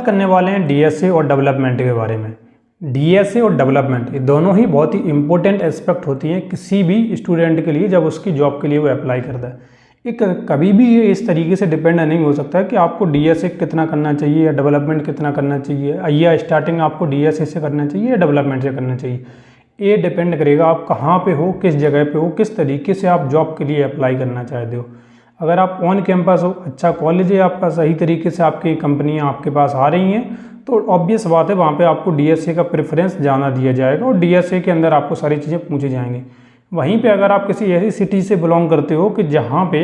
करने वाले हैं डीएसए और डेवलपमेंट के बारे में। डीएसए और डेवलपमेंट ये दोनों ही बहुत ही इंपॉर्टेंट एस्पेक्ट होती हैं किसी भी स्टूडेंट के लिए जब उसकी जॉब के लिए वो अप्लाई करता है। एक कभी भी ये इस तरीके से डिपेंड नहीं हो सकता है कि आपको डीएसए कितना करना चाहिए या डेवलपमेंट कितना करना चाहिए, या स्टार्टिंग आपको डीएसए से करना चाहिए या डेवलपमेंट से करना चाहिए। ये डिपेंड करेगा आप कहाँ पे हो, किस जगह पे हो, किस तरीके से आप जॉब के लिए अप्लाई करना चाहते हो। अगर आप ऑन कैंपस हो, अच्छा कॉलेज है आपका, सही तरीके से आपकी कंपनियां आपके पास आ रही हैं, तो ऑब्वियस बात है वहाँ पे आपको डीएसए का प्रेफरेंस ज़्यादा दिया जाएगा और डीएसए के अंदर आपको सारी चीज़ें पूछी जाएंगी। वहीं पे अगर आप किसी ऐसी सिटी से बिलोंग करते हो कि जहाँ पे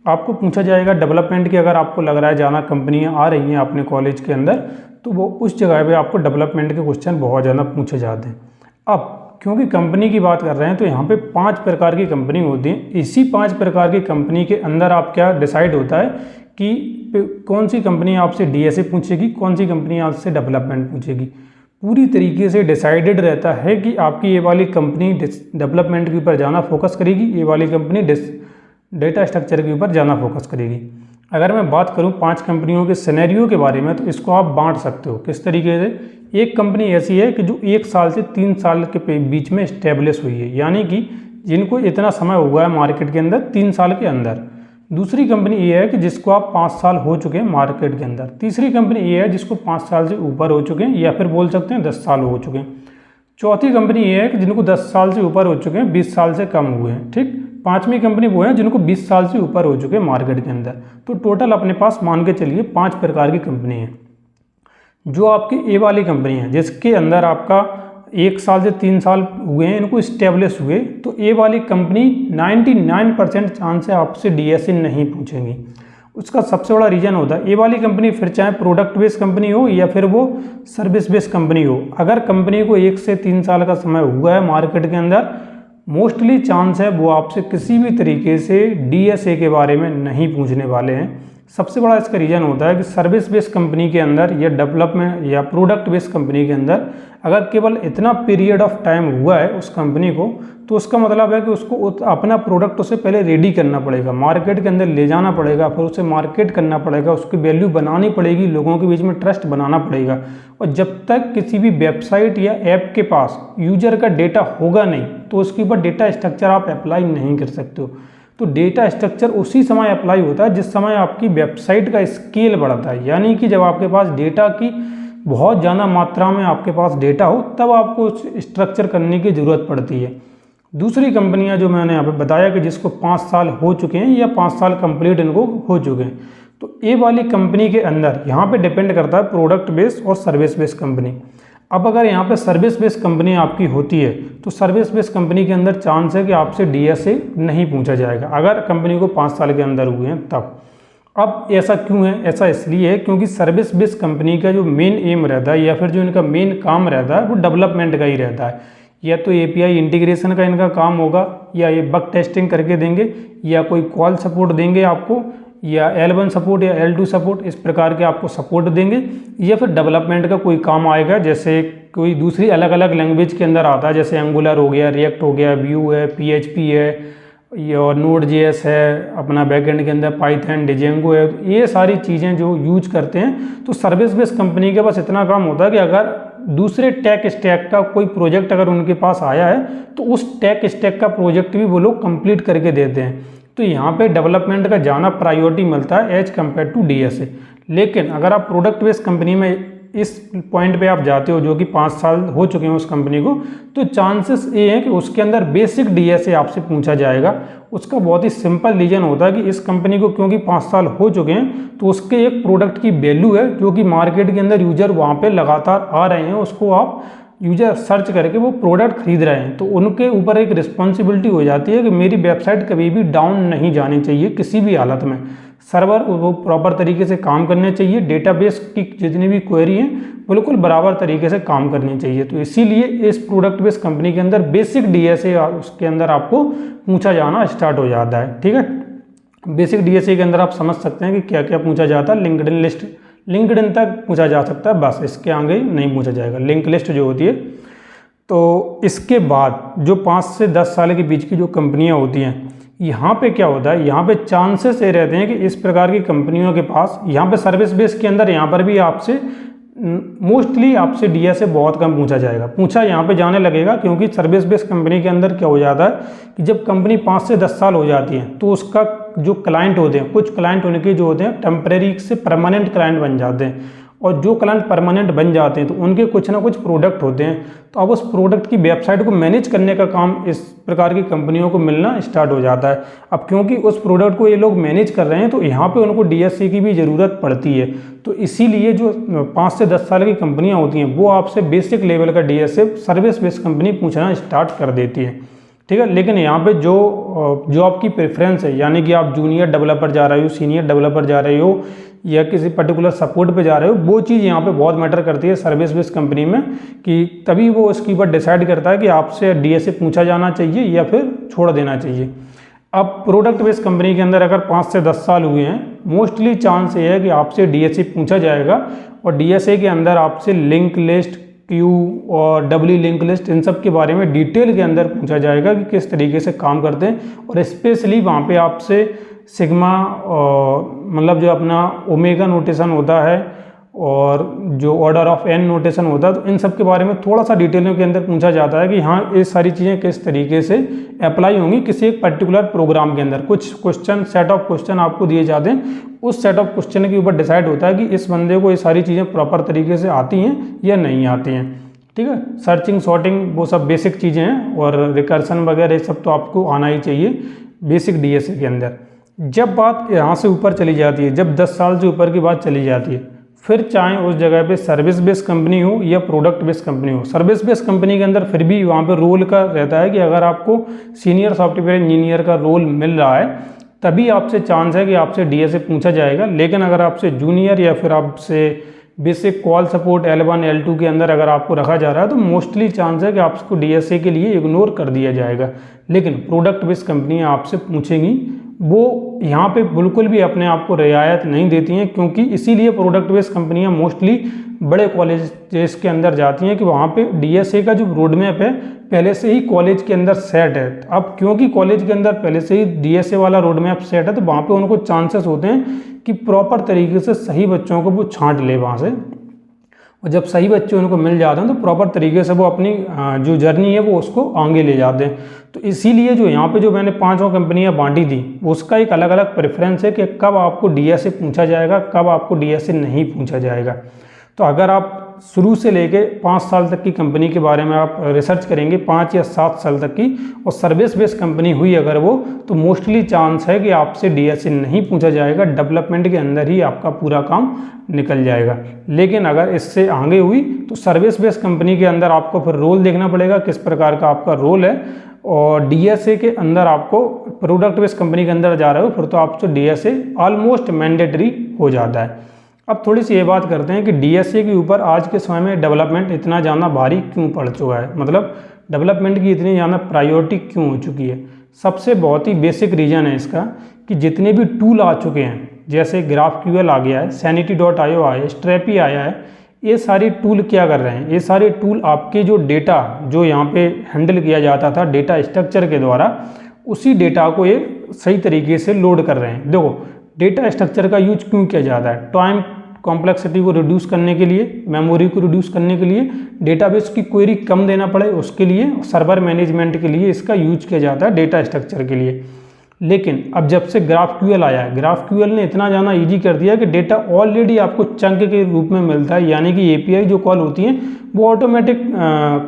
आपको पूछा जाएगा डेवलपमेंट की, अगर आपको लग रहा है ज़्यादा कंपनियाँ आ रही हैं अपने कॉलेज के अंदर, तो वो उस जगह पर आपको डेवलपमेंट के क्वेश्चन बहुत ज़्यादा पूछे जाते हैं। अब क्योंकि कंपनी की बात कर रहे हैं तो यहाँ पे 5 प्रकार की कंपनी होती है। इसी 5 प्रकार की कंपनी के अंदर आप क्या डिसाइड होता है कि कौन सी कंपनी आपसे डीएसए पूछेगी, कौन सी कंपनी आपसे डेवलपमेंट पूछेगी। पूरी तरीके से डिसाइडेड रहता है कि आपकी ये वाली कंपनी डेवलपमेंट के ऊपर ज़्यादा फोकस करेगी, ये वाली कंपनी डेटा स्ट्रक्चर के ऊपर ज़्यादा फोकस करेगी। अगर मैं बात करूँ 5 कंपनियों के सिनेरियो के बारे में तो इसको आप बांट सकते हो किस तरीके से। एक कंपनी ऐसी है कि जो 1 साल से 3 साल के बीच में इस्टेब्लिश हुई है, यानी कि जिनको इतना समय हुआ है मार्केट के अंदर 3 साल के अंदर। दूसरी कंपनी ये है कि जिसको आप 5 साल हो चुके हैं मार्केट के अंदर। तीसरी कंपनी ये है जिसको 5 साल से ऊपर हो चुके हैं या फिर बोल सकते हैं 10 साल हो चुके हैं। चौथी कंपनी ये है कि जिनको 10 साल से ऊपर हो चुके हैं, 20 साल से कम हुए हैं। ठीक, 5वीं कंपनी वो है जिनको 20 साल से ऊपर हो चुके हैं मार्केट के अंदर। तो टोटल अपने पास मान के चलिए 5 प्रकार की कंपनी है। जो आपकी ए वाली कंपनी है जिसके अंदर आपका 1 साल से 3 साल हुए हैं, इनको इस्टेब्लिश हुए, तो ए वाली कंपनी 99% चांस है आपसे डीएसए नहीं पूछेंगी। उसका सबसे बड़ा रीज़न होता है ए वाली कंपनी फिर चाहे प्रोडक्ट बेस्ड कंपनी हो या फिर वो सर्विस बेस्ड कंपनी हो, अगर कंपनी को 1 से 3 साल का समय हुआ है मार्केट के अंदर, मोस्टली चांस है वो आपसे किसी भी तरीके से डीएसए के बारे में नहीं पूछने वाले हैं। सबसे बड़ा इसका रीज़न होता है कि सर्विस बेस्ड कंपनी के अंदर या डेवलपमेंट या प्रोडक्ट बेस्ड कंपनी के अंदर अगर केवल इतना पीरियड ऑफ टाइम हुआ है उस कंपनी को, तो उसका मतलब है कि उसको अपना प्रोडक्ट उसे पहले रेडी करना पड़ेगा, मार्केट के अंदर ले जाना पड़ेगा, फिर उसे मार्केट करना पड़ेगा, उसकी वैल्यू बनानी पड़ेगी, लोगों के बीच में ट्रस्ट बनाना पड़ेगा। और जब तक किसी भी वेबसाइट या ऐप के पास यूजर का डेटा होगा नहीं, तो उसके ऊपर डेटा स्ट्रक्चर आप अप्लाई नहीं कर सकते हो। तो डेटा स्ट्रक्चर उसी समय अप्लाई होता है जिस समय आपकी वेबसाइट का स्केल बढ़ता है, यानी कि जब आपके पास डेटा की बहुत ज़्यादा मात्रा में आपके पास डेटा हो तब आपको स्ट्रक्चर करने की ज़रूरत पड़ती है। दूसरी कंपनियां जो मैंने यहाँ पे बताया कि जिसको 5 साल हो चुके हैं या 5 साल कंप्लीट इनको हो चुके हैं, तो ए वाली कंपनी के अंदर यहाँ पे डिपेंड करता है प्रोडक्ट बेस्ड और सर्विस बेस्ड कंपनी। अब अगर यहाँ पे सर्विस बेस्ड कंपनी आपकी होती है तो सर्विस बेस्ड कंपनी के अंदर चांस है कि आपसे डीएसए नहीं पूछा जाएगा अगर कंपनी को 5 साल के अंदर हुए हैं तब। अब ऐसा क्यों है? ऐसा इसलिए है क्योंकि सर्विस बेस्ड कंपनी का जो मेन एम रहता है या फिर जो इनका मेन काम रहता है वो डेवलपमेंट का ही रहता है। या तो एपीआई इंटीग्रेशन का इनका काम होगा, या ये बग टेस्टिंग करके देंगे, या कोई कॉल सपोर्ट देंगे आपको, या L1 सपोर्ट या L2 सपोर्ट, इस प्रकार के आपको सपोर्ट देंगे। या फिर डेवलपमेंट का कोई काम आएगा, जैसे कोई दूसरी अलग अलग लैंग्वेज के अंदर आता है, जैसे एंगुलर हो गया, रिएक्ट हो गया, व्यू है, PHP है, और Node.js है, अपना बैकएंड के अंदर पाइथन, डिजेंगो है। तो ये सारी चीज़ें जो यूज करते हैं, तो सर्विस बेस्ड कंपनी के पास इतना काम होता है कि अगर दूसरे टेक स्टैक का कोई प्रोजेक्ट अगर उनके पास आया है तो उस टेक स्टैक का प्रोजेक्ट भी वो लोग कंप्लीट करके देते हैं। तो यहाँ पे डेवलपमेंट का ज़्यादा प्रायोरिटी मिलता है एज कम्पेयर टू डीएसए। लेकिन अगर आप प्रोडक्ट बेस्ड कंपनी में इस पॉइंट पे आप जाते हो जो कि 5 साल हो चुके हैं उस कंपनी को, तो चांसेस ये हैं कि उसके अंदर बेसिक डीएसए आपसे पूछा जाएगा। उसका बहुत ही सिंपल रीजन होता है कि इस कंपनी को क्योंकि 5 साल हो चुके हैं तो उसके एक प्रोडक्ट की वैल्यू है जो कि मार्केट के अंदर यूजर वहाँ पे लगातार आ रहे हैं, उसको आप यूजर सर्च करके वो प्रोडक्ट खरीद रहे हैं, तो उनके ऊपर एक रिस्पॉन्सिबिलिटी हो जाती है कि मेरी वेबसाइट कभी भी डाउन नहीं जानी चाहिए किसी भी हालत में। सर्वर वो प्रॉपर तरीके से काम करने चाहिए, डेटाबेस की जितनी भी क्वेरी हैं बिल्कुल बराबर तरीके से काम करनी चाहिए। तो इसीलिए इस प्रोडक्ट बेस्ड कंपनी के अंदर बेसिक डीएसए उसके अंदर आपको पूछा जाना स्टार्ट हो जाता है। ठीक है, बेसिक डीएसए के अंदर आप समझ सकते हैं कि क्या क्या पूछा जाता है। लिंक्डइन लिस्ट, लिंक्डइन तक पूछा जा सकता है, बस इसके आगे नहीं पूछा जाएगा। लिंक लिस्ट जो होती है, तो इसके बाद जो 5 से 10 साल के बीच की जो कंपनियां होती हैं, यहाँ पे क्या होता है, यहाँ पे चांसेस ये रहते हैं कि इस प्रकार की कंपनियों के पास यहाँ पे सर्विस बेस के अंदर यहाँ पर भी आपसे मोस्टली आपसे डीएसए बहुत कम पूछा जाएगा, पूछा यहाँ पे जाने लगेगा, क्योंकि सर्विस बेस्ड कंपनी के अंदर क्या हो जाता है कि जब कंपनी 5 से 10 साल हो जाती है तो उसका जो क्लाइंट होते हैं, कुछ क्लाइंट उनके जो होते हैं टेम्परेरी से परमानेंट क्लाइंट बन जाते हैं, और जो क्लाइंट परमानेंट बन जाते हैं तो उनके कुछ ना कुछ प्रोडक्ट होते हैं, तो अब उस प्रोडक्ट की वेबसाइट को मैनेज करने का काम इस प्रकार की कंपनियों को मिलना स्टार्ट हो जाता है। अब क्योंकि उस प्रोडक्ट को ये लोग मैनेज कर रहे हैं तो यहाँ पे उनको डीएसए की भी ज़रूरत पड़ती है, तो इसीलिए जो 5 से 10 साल की कंपनियाँ होती हैं वो आपसे बेसिक लेवल का डीएसए सर्विस बेस्ड कंपनी पूछना स्टार्ट कर देती है, ठीक है। लेकिन यहाँ पे जो आपकी प्रेफरेंस है, यानी कि आप जूनियर डेवलपर जा रहे हो, सीनियर डेवलपर जा रहे हो, या किसी पर्टिकुलर सपोर्ट पे जा रहे हो, वो चीज़ यहाँ पे बहुत मैटर करती है सर्विस बेस्ड कंपनी में, कि तभी वो उसकी ऊपर डिसाइड करता है कि आपसे डीएसए पूछा जाना चाहिए या फिर छोड़ देना चाहिए। अब प्रोडक्ट बेस्ड कंपनी के अंदर अगर 5 से 10 साल हुए हैं, मोस्टली चांस ये है कि आपसे डीएसए पूछा जाएगा, और डीएसए के अंदर आपसे लिंक लिस्ट, क्यू और डब्ल्यू लिंक लिस्ट, इन सब के बारे में डिटेल के अंदर पूछा जाएगा कि किस तरीके से काम करते हैं, और स्पेशली वहाँ पे आपसे सिग्मा मतलब जो अपना ओमेगा नोटेशन होता है और जो ऑर्डर ऑफ एन नोटेशन होता है, तो इन सब के बारे में थोड़ा सा डिटेलों के अंदर पूछा जाता है कि हाँ ये सारी चीज़ें किस तरीके से अप्लाई होंगी किसी एक पर्टिकुलर प्रोग्राम के अंदर। कुछ क्वेश्चन, सेट ऑफ क्वेश्चन आपको दिए जाते हैं, उस सेट ऑफ क्वेश्चन के ऊपर डिसाइड होता है कि इस बंदे को ये सारी चीज़ें प्रॉपर तरीके से आती हैं या नहीं आती हैं, ठीक है। सर्चिंग, सॉर्टिंग, वो सब बेसिक चीज़ें हैं, और रिकर्सन वगैरह ये सब तो आपको आना ही चाहिए बेसिक डीएसए के अंदर। जब बात यहाँ से ऊपर चली जाती है, जब 10 साल से ऊपर की बात चली जाती है, फिर चाहे उस जगह पे सर्विस बेस्ड कंपनी हो या प्रोडक्ट बेस्ड कंपनी हो, सर्विस बेस्ड कंपनी के अंदर फिर भी वहाँ पे रोल का रहता है कि अगर आपको सीनियर सॉफ्टवेयर इंजीनियर का रोल मिल रहा है तभी आपसे चांस है कि आपसे डीएसए पूछा जाएगा। लेकिन अगर आपसे जूनियर या फिर आपसे basic call support L1 L2 के अंदर अगर आपको रखा जा रहा है तो मोस्टली चांस है कि आपको डीएसए के लिए इग्नोर कर दिया जाएगा। लेकिन प्रोडक्ट बेस्ड कंपनियाँ आपसे पूछेंगी, वो यहाँ पे बिल्कुल भी अपने आप को रियायत नहीं देती हैं, क्योंकि इसीलिए प्रोडक्ट बेस्ड कंपनियाँ मोस्टली बड़े कॉलेजेस के अंदर जाती हैं कि वहाँ पे डीएसए का जो रोड मैप है पहले से ही कॉलेज के अंदर सेट है। अब क्योंकि कॉलेज के अंदर पहले से ही डीएसए वाला रोड मैप सेट है, तो वहाँ पे उनको चांसेस होते हैं कि प्रॉपर तरीके से सही बच्चों को वो छांट ले वहाँ से, और जब सही बच्चे उनको मिल जाते हैं तो प्रॉपर तरीके से वो अपनी जो जर्नी है वो उसको आगे ले जाते हैं। तो इसीलिए जो यहाँ पे जो मैंने 5 कंपनियाँ बांटी थी, उसका एक अलग अलग प्रेफरेंस है कि कब आपको डीएसए पूछा जाएगा, कब आपको डीएसए नहीं पूछा जाएगा। तो अगर आप शुरू से लेके 5 साल तक की कंपनी के बारे में आप रिसर्च करेंगे, 5 या 7 साल तक की, और सर्विस बेस्ड कंपनी हुई अगर वो, तो मोस्टली चांस है कि आपसे डीएसए नहीं पूछा जाएगा, डेवलपमेंट के अंदर ही आपका पूरा काम निकल जाएगा। लेकिन अगर इससे आगे हुई तो सर्विस बेस्ड कंपनी के अंदर आपको फिर रोल देखना पड़ेगा, किस प्रकार का आपका रोल है, और डीएसए के अंदर आपको प्रोडक्ट बेस्ड कंपनी के अंदर जा रहे हो फिर तो आपसे डीएसए ऑलमोस्ट मैंडेटरी हो जाता है। अब थोड़ी सी ये बात करते हैं कि डीएसए के ऊपर आज के समय में डेवलपमेंट इतना ज़्यादा भारी क्यों पड़ चुका है, मतलब डेवलपमेंट की इतनी ज़्यादा प्रायोरिटी क्यों हो चुकी है। सबसे बहुत ही बेसिक रीज़न है इसका कि जितने भी टूल आ चुके हैं, जैसे GraphQL आ गया है, Sanity.io आया है, Strapi आया है, ये सारी टूल क्या कर रहे हैं, ये सारे टूल आपके जो डेटा जो यहाँ पे हैंडल किया जाता था डेटा स्ट्रक्चर के द्वारा, उसी डेटा को ये सही तरीके से लोड कर रहे हैं। देखो डेटा स्ट्रक्चर का यूज क्यों किया जाता है, टाइम कॉम्प्लेक्सिटी को रिड्यूस करने के लिए, मेमोरी को रिड्यूस करने के लिए, डेटाबेस की क्वेरी कम देना पड़े उसके लिए, सर्वर मैनेजमेंट के लिए इसका यूज किया जाता है डेटा स्ट्रक्चर के लिए। लेकिन अब जब से GraphQL आया है, GraphQL ने इतना ज़्यादा ईजी कर दिया कि डेटा ऑलरेडी आपको चंक के रूप में मिलता है, यानी कि एपीआई जो कॉल होती हैं वो ऑटोमेटिक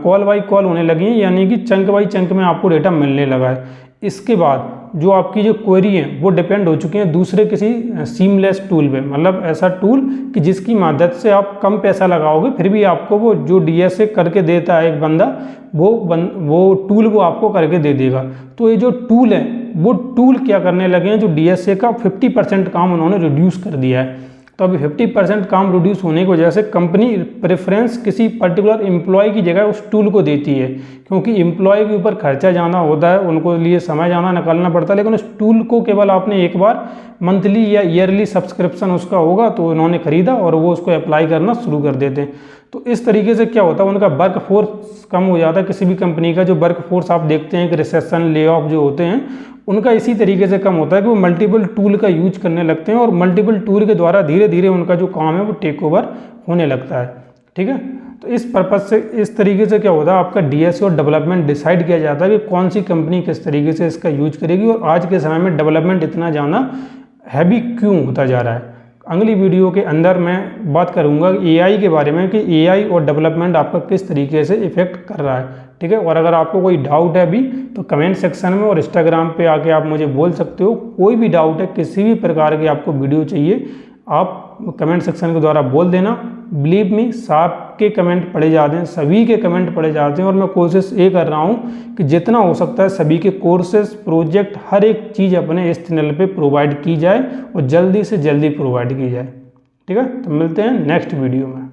कॉल बाई कॉल होने लगी हैं, यानी कि चंक बाई चंक में आपको डेटा मिलने लगा है। इसके बाद जो आपकी जो क्वेरी है वो डिपेंड हो चुकी हैं दूसरे किसी सीमलेस टूल पे, मतलब ऐसा टूल कि जिसकी मदद से आप कम पैसा लगाओगे फिर भी आपको वो जो डीएसए करके देता है एक बंदा, वो टूल वो आपको करके दे देगा। तो ये जो टूल है वो टूल क्या करने लगे हैं, जो डीएसए का 50% काम उन्होंने रिड्यूस कर दिया है। तो अभी 50% काम रिड्यूस होने की वजह से कंपनी प्रेफरेंस किसी पर्टिकुलर एम्प्लॉय की जगह उस टूल को देती है, क्योंकि एम्प्लॉय के ऊपर खर्चा ज़्यादा होता है, उनको लिए समय ज़्यादा निकालना पड़ता है। लेकिन उस टूल को केवल आपने एक बार मंथली या ईयरली सब्सक्रिप्शन उसका होगा तो उन्होंने ख़रीदा और वो उसको अप्लाई करना शुरू कर देते हैं। तो इस तरीके से क्या होता है, उनका वर्क फोर्स कम हो जाता है। किसी भी कंपनी का जो वर्क फोर्स आप देखते हैं कि रिसेशन ले ऑफ जो होते हैं उनका इसी तरीके से कम होता है कि वो मल्टीपल टूल का यूज करने लगते हैं और मल्टीपल टूल के द्वारा धीरे धीरे उनका जो काम है वो टेक ओवर होने लगता है। ठीक है, तो इस पर्पज़ से इस तरीके से क्या होता है, आपका डीएसए और डेवलपमेंट डिसाइड किया जाता है कि कौन सी कंपनी किस तरीके से इसका यूज करेगी और आज के समय में डेवलपमेंट इतना ज़्यादा हैवी क्यों होता जा रहा है। अगली वीडियो के अंदर मैं बात करूंगा एआई के बारे में कि एआई और डेवलपमेंट आपका किस तरीके से इफेक्ट कर रहा है। ठीक है, और अगर आपको कोई डाउट है अभी तो कमेंट सेक्शन में और इंस्टाग्राम पे आके आप मुझे बोल सकते हो। कोई भी डाउट है, किसी भी प्रकार की आपको वीडियो चाहिए, आप कमेंट सेक्शन के द्वारा बोल देना। बिलीव मी, सबके कमेंट पढ़े जाते हैं, सभी के कमेंट पढ़े जाते हैं और मैं कोशिश ये कर रहा हूँ कि जितना हो सकता है सभी के कोर्सेज, प्रोजेक्ट, हर एक चीज़ अपने इस चैनल पे प्रोवाइड की जाए और जल्दी से जल्दी प्रोवाइड की जाए। ठीक है, तो मिलते हैं नेक्स्ट वीडियो में।